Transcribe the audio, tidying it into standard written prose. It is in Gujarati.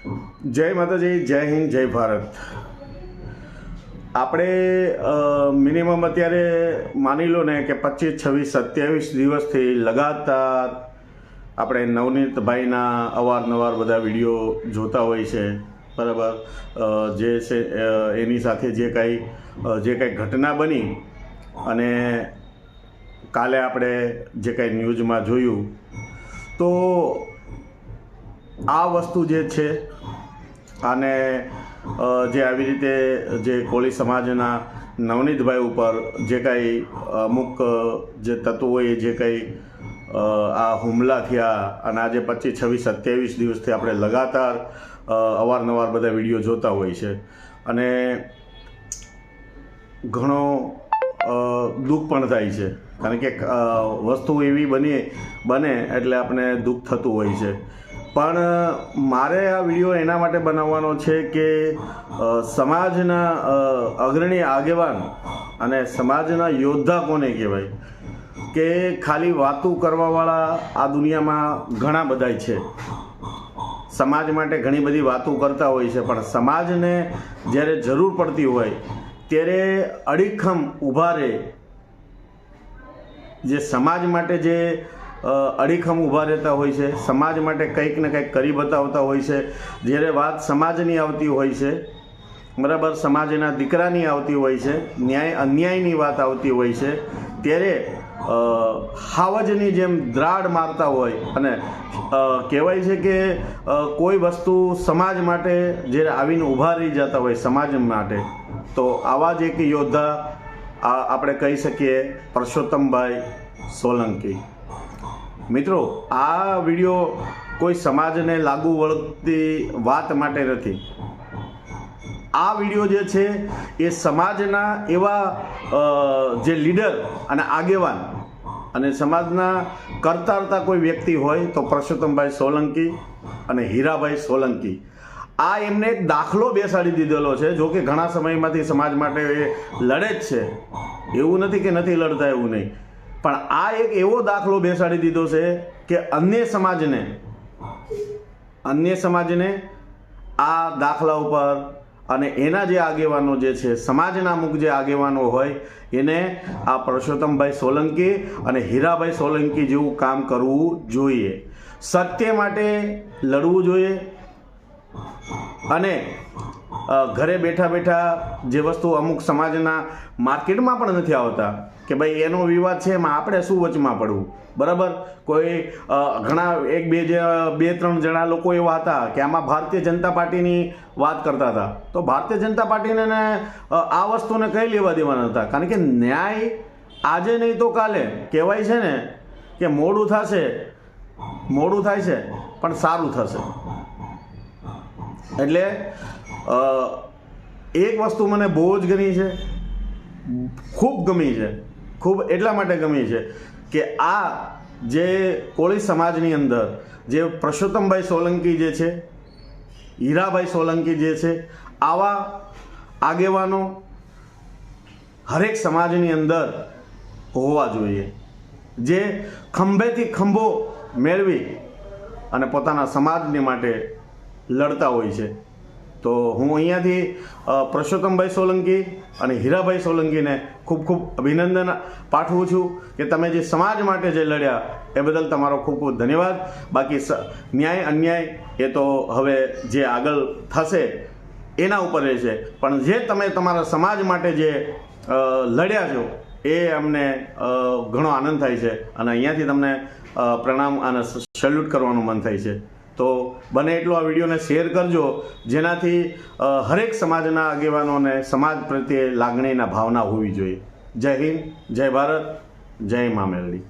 જય માતાજી, જય હિન્દ, જય ભારત। આપણે મિનિમમ અત્યારે માની લો ને કે 25, 26, 27 દિવસથી લગાતાર આપણે નવનીતભાઈના અવારનવાર બધા વિડીયો જોતા હોય છે, બરાબર। જે છે એની સાથે જે કાંઈ ઘટના બની અને કાલે આપણે જે કાંઈ ન્યૂઝમાં જોયું, તો આ વસ્તુ જે છે અને જે આવી રીતે જે કોળી સમાજના નવનીતભાઈ ઉપર જે કાંઈ અમુક જે તત્વોએ જે કાંઈ આ હુમલા થયા અને આજે 25, 26, 27 દિવસથી આપણે લગાતાર અવારનવાર બધા વિડીયો જોતા હોય છે અને ઘણો દુઃખ પણ થાય છે, કારણ કે વસ્તુ એવી બને એટલે આપણે દુઃખ થતું હોય છે। પણ મારે આ વિડીયો એના માટે બનાવવાનો છે કે સમાજના અગ્રણી આગેવાન અને સમાજના યોદ્ધા કોને કહેવાય, કે ખાલી વાતું કરવાવાળા આ દુનિયામાં ઘણા બધા છે। સમાજ માટે ઘણી બધી વાતો કરતા હોય છે, પણ સમાજને જ્યારે જરૂર પડતી હોય ત્યારે અડીખમ ઊભા રહે, જે સમાજ માટે જે અડીખમ ઊભા રહેતા હોય છે, સમાજ માટે કંઈક ને કંઈક કરી બતાવતા હોય છે। જ્યારે વાત સમાજની આવતી હોય છે, બરાબર, સમાજના દીકરાની આવતી હોય છે, ન્યાય અન્યાયની વાત આવતી હોય છે, ત્યારે હાવજની જેમ દ્રાડ મારતા હોય અને કહેવાય છે કે કોઈ વસ્તુ સમાજ માટે જ્યારે આવીને ઊભા રહી જતા હોય સમાજ માટે, તો આવા જ એક યોદ્ધા આપણે કહી શકીએ પરસોત્તમભાઈ સોલંકી। મિત્રો, આ વિડીયો કોઈ સમાજને લાગુ વળગતી વાત માટે નથી। આ વિડીયો જે છે એ સમાજના એવા જે લીડર અને આગેવાન અને સમાજના કરતા કોઈ વ્યક્તિ હોય તો પરસોત્તમભાઈ સોલંકી અને હીરાભાઈ સોલંકી, આ એમને એક દાખલો બેસાડી દીધેલો છે। જો કે ઘણા સમયમાંથી સમાજ માટે એ લડે જ છે, એવું નથી કે નથી લડતા, એવું નહીં, પણ આ એક એવો દાખલો બેસાડી દીધો છે કે અન્ય સમાજને આ દાખલા ઉપર અને એના જે આગેવાનો જે છે, સમાજના અમુક જે આગેવાનો હોય એને આ પરસોત્તમભાઈ સોલંકી અને હીરાભાઈ સોલંકી જેવું કામ કરવું જોઈએ। સત્ય માટે લડવું જોઈએ અને ઘરે બેઠા બેઠા જે વસ્તુ અમુક સમાજના માર્કેટમાં પણ નથી આવતા કે ભાઈ એનો વિવાદ છે, એમાં આપણે શું વચમાં પડવું, બરાબર। કોઈ ઘણા 2-3 જણા લોકો એવા હતા કે આમાં ભારતીય જનતા પાર્ટીની વાત કરતા હતા, તો ભારતીય જનતા પાર્ટીને આ વસ્તુને કંઈ લેવા દેવાના હતા, કારણ કે ન્યાય આજે નહીં તો કાલે, કહેવાય છે ને કે મોડું થાય છે પણ સારું થશે। એટલે એક વસ્તુ મને બહુ જ ગમી છે, ખૂબ ગમી છે, ખૂબ એટલા માટે ગમી છે કે આ જે કોળી સમાજની અંદર જે પરસોત્તમભાઈ સોલંકી જે છે, હીરાભાઈ સોલંકી જે છે, આવા આગેવાનો હરેક સમાજની અંદર હોવા જોઈએ, જે ખંભેથી ખંભો મેળવી અને પોતાના સમાજને માટે લડતા હોય છે। તો હું અહીંયાથી પરસોત્તમભાઈ સોલંકી અને હીરાભાઈ સોલંકીને ખૂબ ખૂબ અભિનંદન પાઠવું છું કે તમે જે સમાજ માટે જે લડ્યા એ બદલ તમારો ખૂબ ખૂબ ધન્યવાદ। બાકી ન્યાય અન્યાય એ તો હવે જે આગળ થશે એના ઉપર રહેશે, પણ જે તમે તમારા સમાજ માટે જે લડ્યા છો એ અમને ઘણો આનંદ થાય છે અને અહીંયાથી તમને પ્રણામ અને સેલ્યુટ કરવાનું મન થાય છે। તો બને એટલો આ વિડીયોને શેર કરજો, જેનાથી હરેક સમાજના આગેવાનોને સમાજ પ્રત્યે લાગણીના ભાવના હોવી જોઈએ। જય હિન્દ, જય ભારત, જય મા મેલડી।